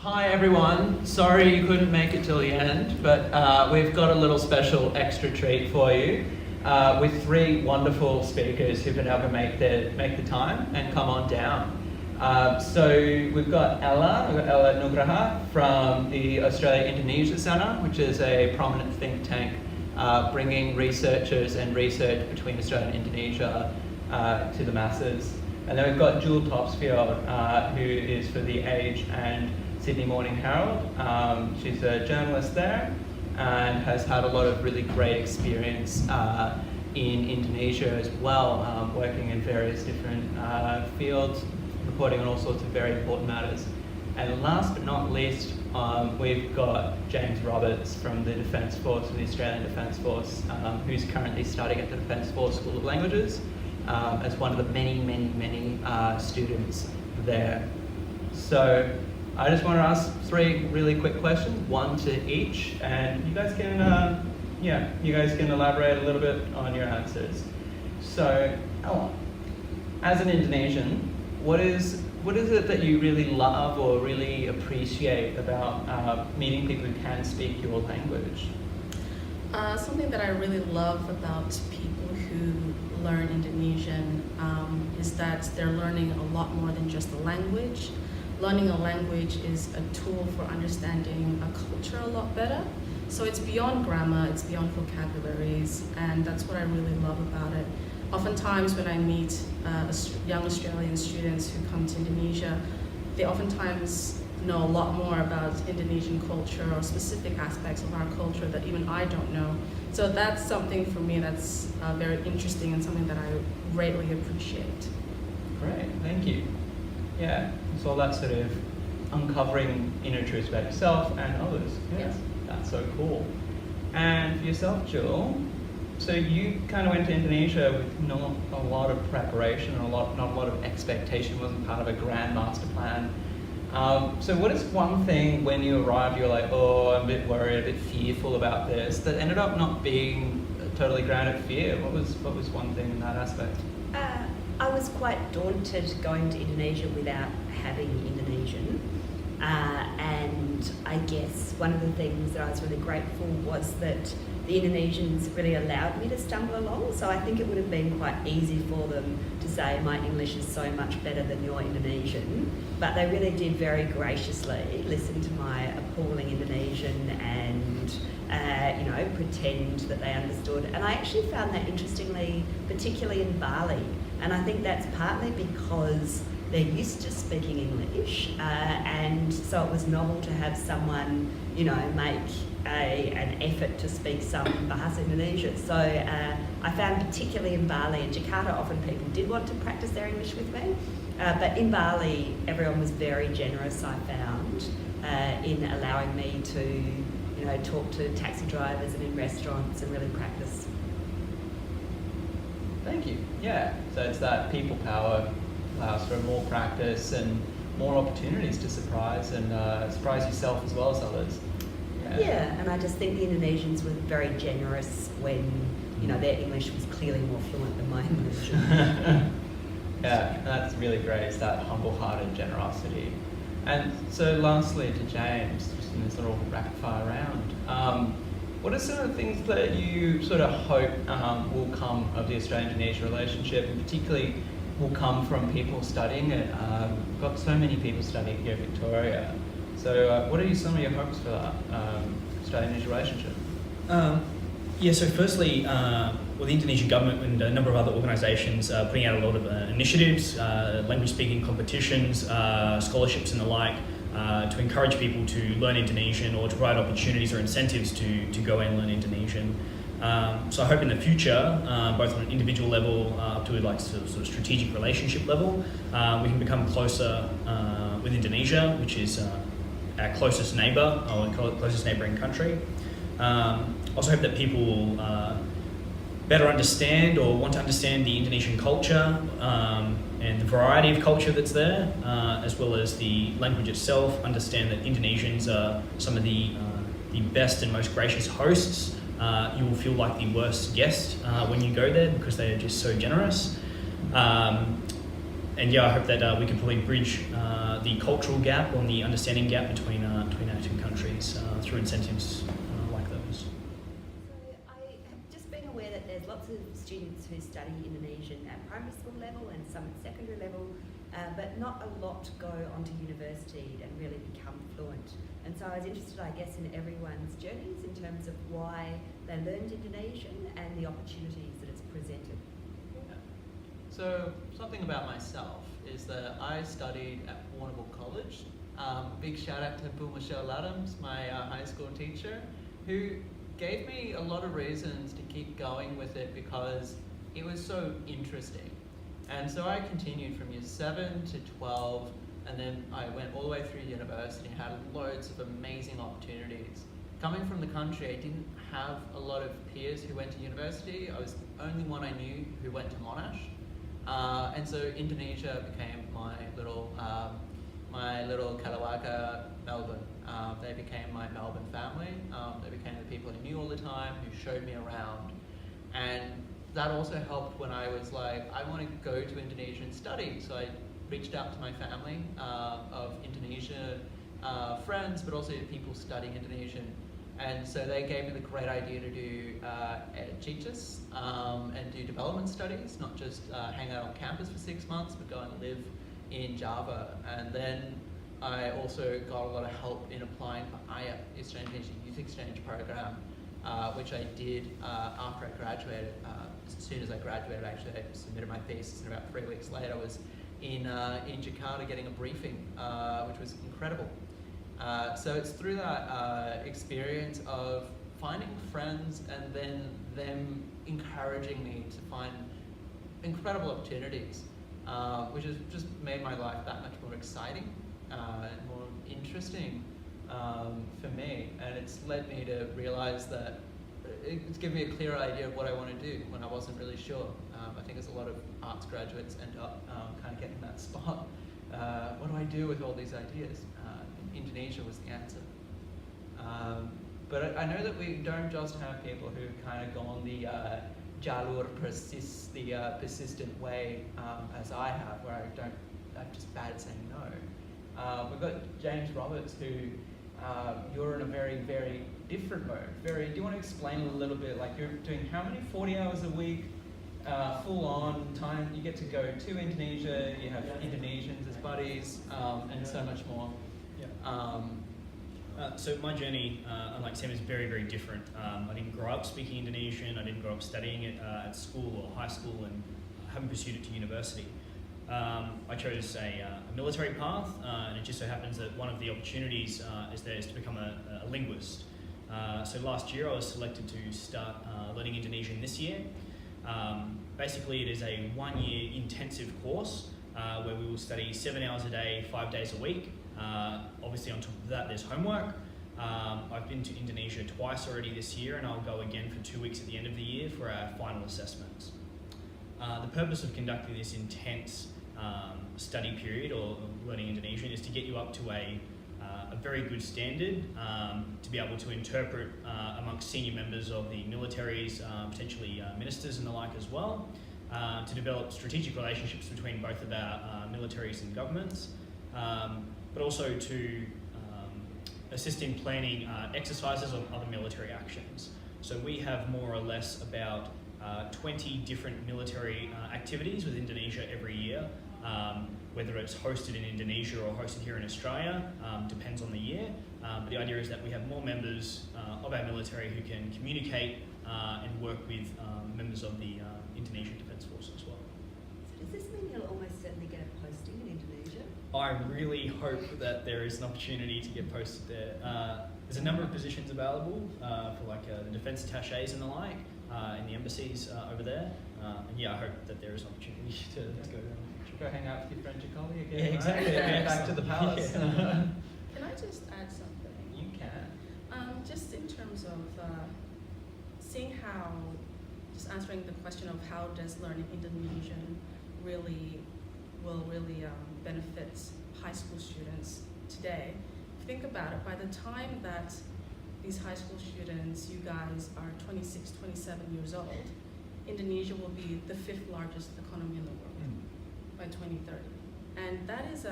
Hi everyone, sorry you couldn't make it till the end, but we've got a little special extra treat for you with three wonderful speakers who've been able to make the time and come on down. So we've got Ella Nugraha from the Australia-Indonesia Centre, which is a prominent think tank bringing researchers and research between Australia and Indonesia to the masses. And then we've got Topsfield, who is for The Age and Sydney Morning Herald. She's a journalist there and has had a lot of really great experience in Indonesia as well, working in various different fields, reporting on all sorts of very important matters. And last but not least, we've got James Roberts from the Defence Force, from the Australian Defence Force, who's currently studying at the Defence Force School of Languages as one of the many students there. So I just want to ask three really quick questions, one to each, and you guys can elaborate a little bit on your answers. So, Ella, as an Indonesian, what is it that you really love or really appreciate about meeting people who can speak your language? Something that I really love about people who learn Indonesian is that they're learning a lot more than just the language. Learning a language is a tool for understanding a culture a lot better. So it's beyond grammar, it's beyond vocabularies, and that's what I really love about it. Oftentimes when I meet young Australian students who come to Indonesia, they oftentimes know a lot more about Indonesian culture or specific aspects of our culture that even I don't know. So that's something for me that's very interesting and something that I greatly appreciate. Great, thank you. Yeah, it's all that sort of uncovering inner truths about yourself and others. Yes. That's so cool. And for yourself, Jill, so you kind of went to Indonesia with not a lot of preparation and not a lot of expectation. It wasn't part of a grand master plan. So what is one thing when you arrived, you're like, oh, I'm a bit worried, a bit fearful about this, that ended up not being totally grounded fear? What was one thing in that aspect? I was quite daunted going to Indonesia without having Indonesian. And I guess one of the things that I was really grateful was that the Indonesians really allowed me to stumble along. So I think it would have been quite easy for them to say, my English is so much better than your Indonesian. But they really did very graciously listen to my appalling Indonesian and pretend that they understood. And I actually found that interestingly, particularly in Bali. And I think that's partly because they're used to speaking English, and so it was novel to have someone, make an effort to speak some Bahasa Indonesia. So I found particularly in Bali and Jakarta, often people did want to practice their English with me, but in Bali, everyone was very generous, I found, in allowing me to, talk to taxi drivers and in restaurants and really practice. Thank you. Yeah, so it's that people power allows for more practice and more opportunities to surprise yourself as well as others. Yeah, and I just think the Indonesians were very generous when, their English was clearly more fluent than my English. Yeah, that's really great. It's that humble-hearted generosity. And so lastly to James, just in this little rapid fire round, what are some of the things that you sort of hope will come of the Australian-Indonesia relationship, and particularly will come from people studying it? We've got so many people studying here in Victoria. So what are some of your hopes for that Australian-Indonesia relationship? So firstly, the Indonesian government and a number of other organisations are putting out a lot of initiatives, language speaking competitions, scholarships and the like, to encourage people to learn Indonesian or to provide opportunities or incentives to go and learn Indonesian. So I hope in the future, both on an individual level up to sort of strategic relationship level, we can become closer with Indonesia, which is our closest neighbour, or closest neighbouring country. Also hope that people will better understand or want to understand the Indonesian culture and the variety of culture that's there, as well as the language itself, understand that Indonesians are some of the best and most gracious hosts. You will feel like the worst guest when you go there because they are just so generous. I hope that we can probably bridge the cultural gap or the understanding gap between our two countries through incentives like those. So I have just been aware that there's lots of students who study Indonesian at primary school level and some at secondary level, but not a lot go on to university and really become fluent. And so I was interested, I guess, in everyone's journeys in terms of why they learned Indonesian and the opportunities that it's presented. So something about myself is that I studied at Warrnambool College. Big shout out to Bu Michelle Laddams, my high school teacher, who gave me a lot of reasons to keep going with it because it was so interesting. And so I continued from year 7 to 12, and then I went all the way through university and had loads of amazing opportunities. Coming from the country, I didn't have a lot of peers who went to university. I was the only one I knew who went to Monash. And so Indonesia became my little Kalawaka Melbourne. They became my Melbourne family. They became the people who knew all the time, who showed me around. And that also helped when I was like, I want to go to Indonesia and study. So I reached out to my family of Indonesian friends, but also people studying Indonesian. And so they gave me the great idea to do teachers and do development studies, not just hang out on campus for 6 months, but go and live in Java. And then I also got a lot of help in applying for AYA, Indonesian Youth Exchange Program, which I did after I graduated. As soon as I graduated, actually, I submitted my thesis, and about 3 weeks later, I was in Jakarta getting a briefing, which was incredible. So it's through that experience of finding friends and then them encouraging me to find incredible opportunities, which has just made my life that much more exciting and more interesting for me. And it's led me to realize that it's given me a clearer idea of what I want to do when I wasn't really sure. I think as a lot of arts graduates end up kind of getting that spot. What do I do with all these ideas? Indonesia was the answer. But I know that we don't just have people who've kind of gone the persistent way as I have, where I'm just bad at saying no. We've got James Roberts, who you're in a very, very different mode. Do you want to explain a little bit, like you're doing how many, 40 hours a week, full on time, you get to go to Indonesia, you have Indonesians as buddies, and so much more. So my journey, unlike Sam, is very, very different. I didn't grow up speaking Indonesian, I didn't grow up studying it at school or high school, and haven't pursued it to university. I chose a military path, and it just so happens that one of the opportunities is to become a linguist. So last year I was selected to start learning Indonesian this year. Basically it is a 1-year intensive course where we will study 7 hours a day, 5 days a week. Obviously on top of that there's homework. I've been to Indonesia twice already this year, and I'll go again for 2 weeks at the end of the year for our final assessments. The purpose of conducting this intense study period or learning Indonesian is to get you up to a very good standard, to be able to interpret amongst senior members of the militaries, potentially ministers and the like as well, to develop strategic relationships between both of our militaries and governments, but also to assist in planning exercises of other military actions. So we have more or less about 20 different military activities with Indonesia every year, whether it's hosted in Indonesia or hosted here in Australia, depends on the year. But the idea is that we have more members of our military who can communicate and work with members of the Indonesian Defence Force as well. So does this mean you'll almost certainly get a posting in Indonesia? I really hope that there is an opportunity to get posted there. There's a number of positions available for like the defence attachés and the like in the embassies over there. And yeah, I hope that there is an opportunity to go there. Go hang out with your friend Jacoby again. Yeah, exactly. Right? Back to the palace. Yeah. Can I just add something? You can. Just in terms of seeing how, just answering the question of how does learning Indonesian will really benefit high school students today. Think about it, by the time that these high school students, you guys are 26, 27 years old, Indonesia will be the 5th largest economy in the world by 2030. And that is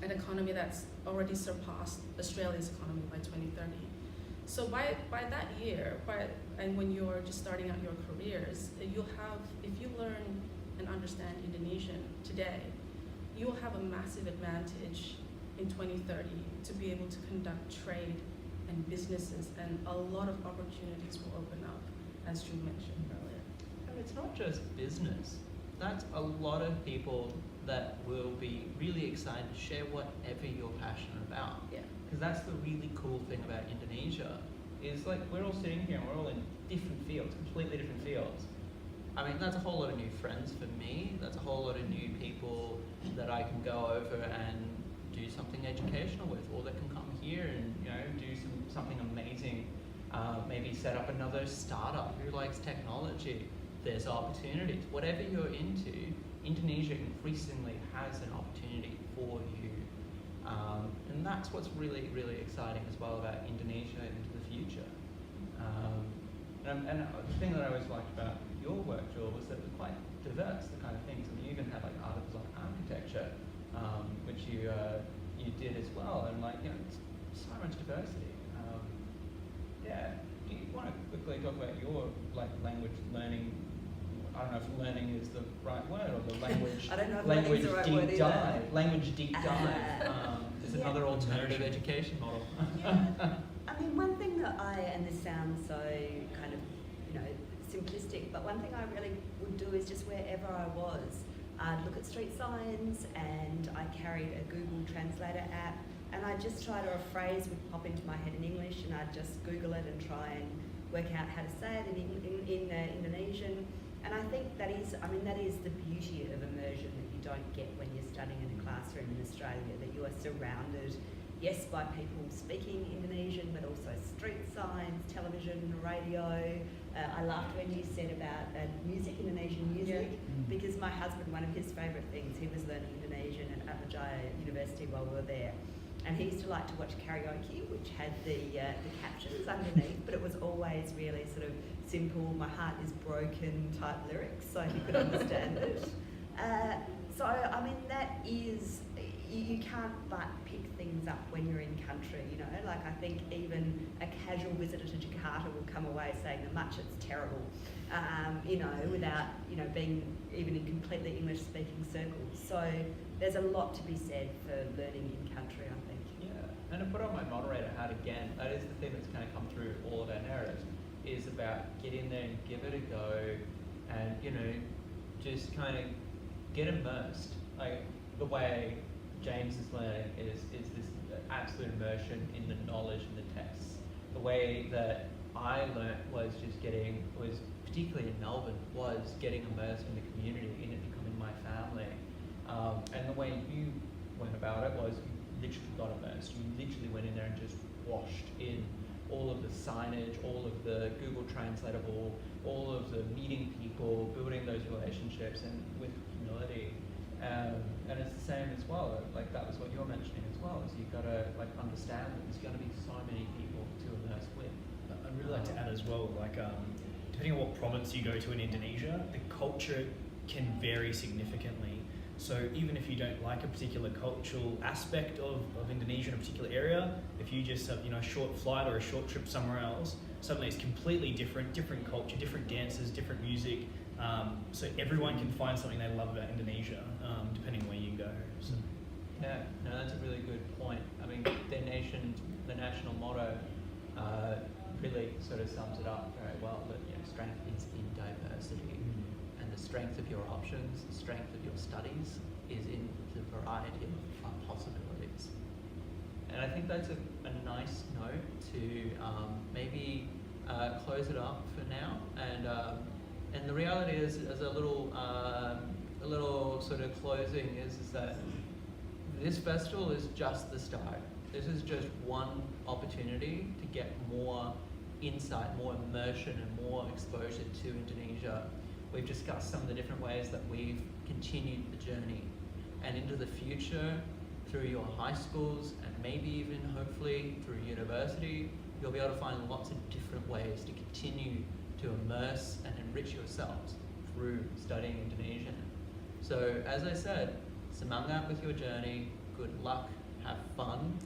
an economy that's already surpassed Australia's economy by 2030. So by that year, and when you're just starting out your careers, you'll have, if you learn and understand Indonesian today, you'll have a massive advantage in 2030 to be able to conduct trade and businesses, and a lot of opportunities will open up, as Drew mentioned earlier. And it's not just business. That's a lot of people that will be really excited to share whatever you're passionate about. Yeah. Because that's the really cool thing about Indonesia, is like we're all sitting here and we're all in different fields, completely different fields. I mean, that's a whole lot of new friends for me. That's a whole lot of new people that I can go over and do something educational with, or that can come here and do something amazing. Maybe set up another startup who likes technology. There's opportunities. Whatever you're into, Indonesia increasingly has an opportunity for you. And that's what's really, really exciting as well about Indonesia into the future. And the thing that I always liked about your work, Jewel, was that it was quite diverse, the kind of things. I mean, you even had like articles on architecture, which you did as well, and so much diversity. Yeah. Do you want to quickly talk about your language learning? I don't know if learning is the right word, or the language. I don't know if language the right deep word dive. either. Language deep dive is another alternative education model. Yeah. I mean, one thing that and this sounds so kind of, simplistic, but one thing I really would do is just wherever I was, I'd look at street signs, and I carried a Google Translator app, and I'd just try to, a phrase would pop into my head in English, and I'd just Google it and try and work out how to say it in Indonesian. And I think that is the beauty of immersion that you don't get when you're studying in a classroom in Australia, that you are surrounded, yes, by people speaking Indonesian, but also street signs, television, radio. I laughed when you said about music, Indonesian music, because my husband, one of his favourite things, he was learning Indonesian at Budaya University while we were there. And he used to like to watch karaoke, which had the captions underneath, but it was always really sort of simple, my heart is broken type lyrics, so he could understand it. So, I mean, that is, you can't but pick things up when you're in country, I think even a casual visitor to Jakarta will come away saying that much it's terrible, without, being even in completely English-speaking circles. So there's a lot to be said for learning in country, I think. Yeah, and to put on my moderator hat again, that is the thing that's kind of come through all of our narratives, is about get in there and give it a go, and just kind of get immersed. Like the way James is learning is this absolute immersion in the knowledge and the texts. The way that I learnt was particularly in Melbourne, was getting immersed in the community, in it becoming my family. And the way you went about it was you literally got immersed. You literally went in there and just washed in all of the signage, all of the Google Translatable, all of the meeting people, building those relationships, and with humility. And it's the same as well. Like that was what you were mentioning as well. Is you've got to understand that there's going to be so many people to immerse with. I'd really like to add as well, depending on what province you go to in Indonesia, the culture can vary significantly. So even if you don't like a particular cultural aspect of Indonesia in a particular area, if you just have a short flight or a short trip somewhere else, suddenly it's completely different culture, different dances, different music. So everyone can find something they love about Indonesia, depending where you go. So. Yeah, no, that's a really good point. I mean, the national motto really sort of sums it up very well, that strength is in diversity. And the strength of your options, the strength of your studies is in the variety of possibilities. And I think that's a nice note to maybe close it up for now. And the reality is, as a little sort of closing, is that this festival is just the start. This is just one opportunity to get more insight, more immersion, and more exposure to Indonesia. We've discussed some of the different ways that we've continued the journey, and into the future, through your high schools and maybe even hopefully through university, you'll be able to find lots of different ways to continue to immerse and enrich yourselves through studying Indonesian. So as I said, semangat with your journey, good luck, have fun,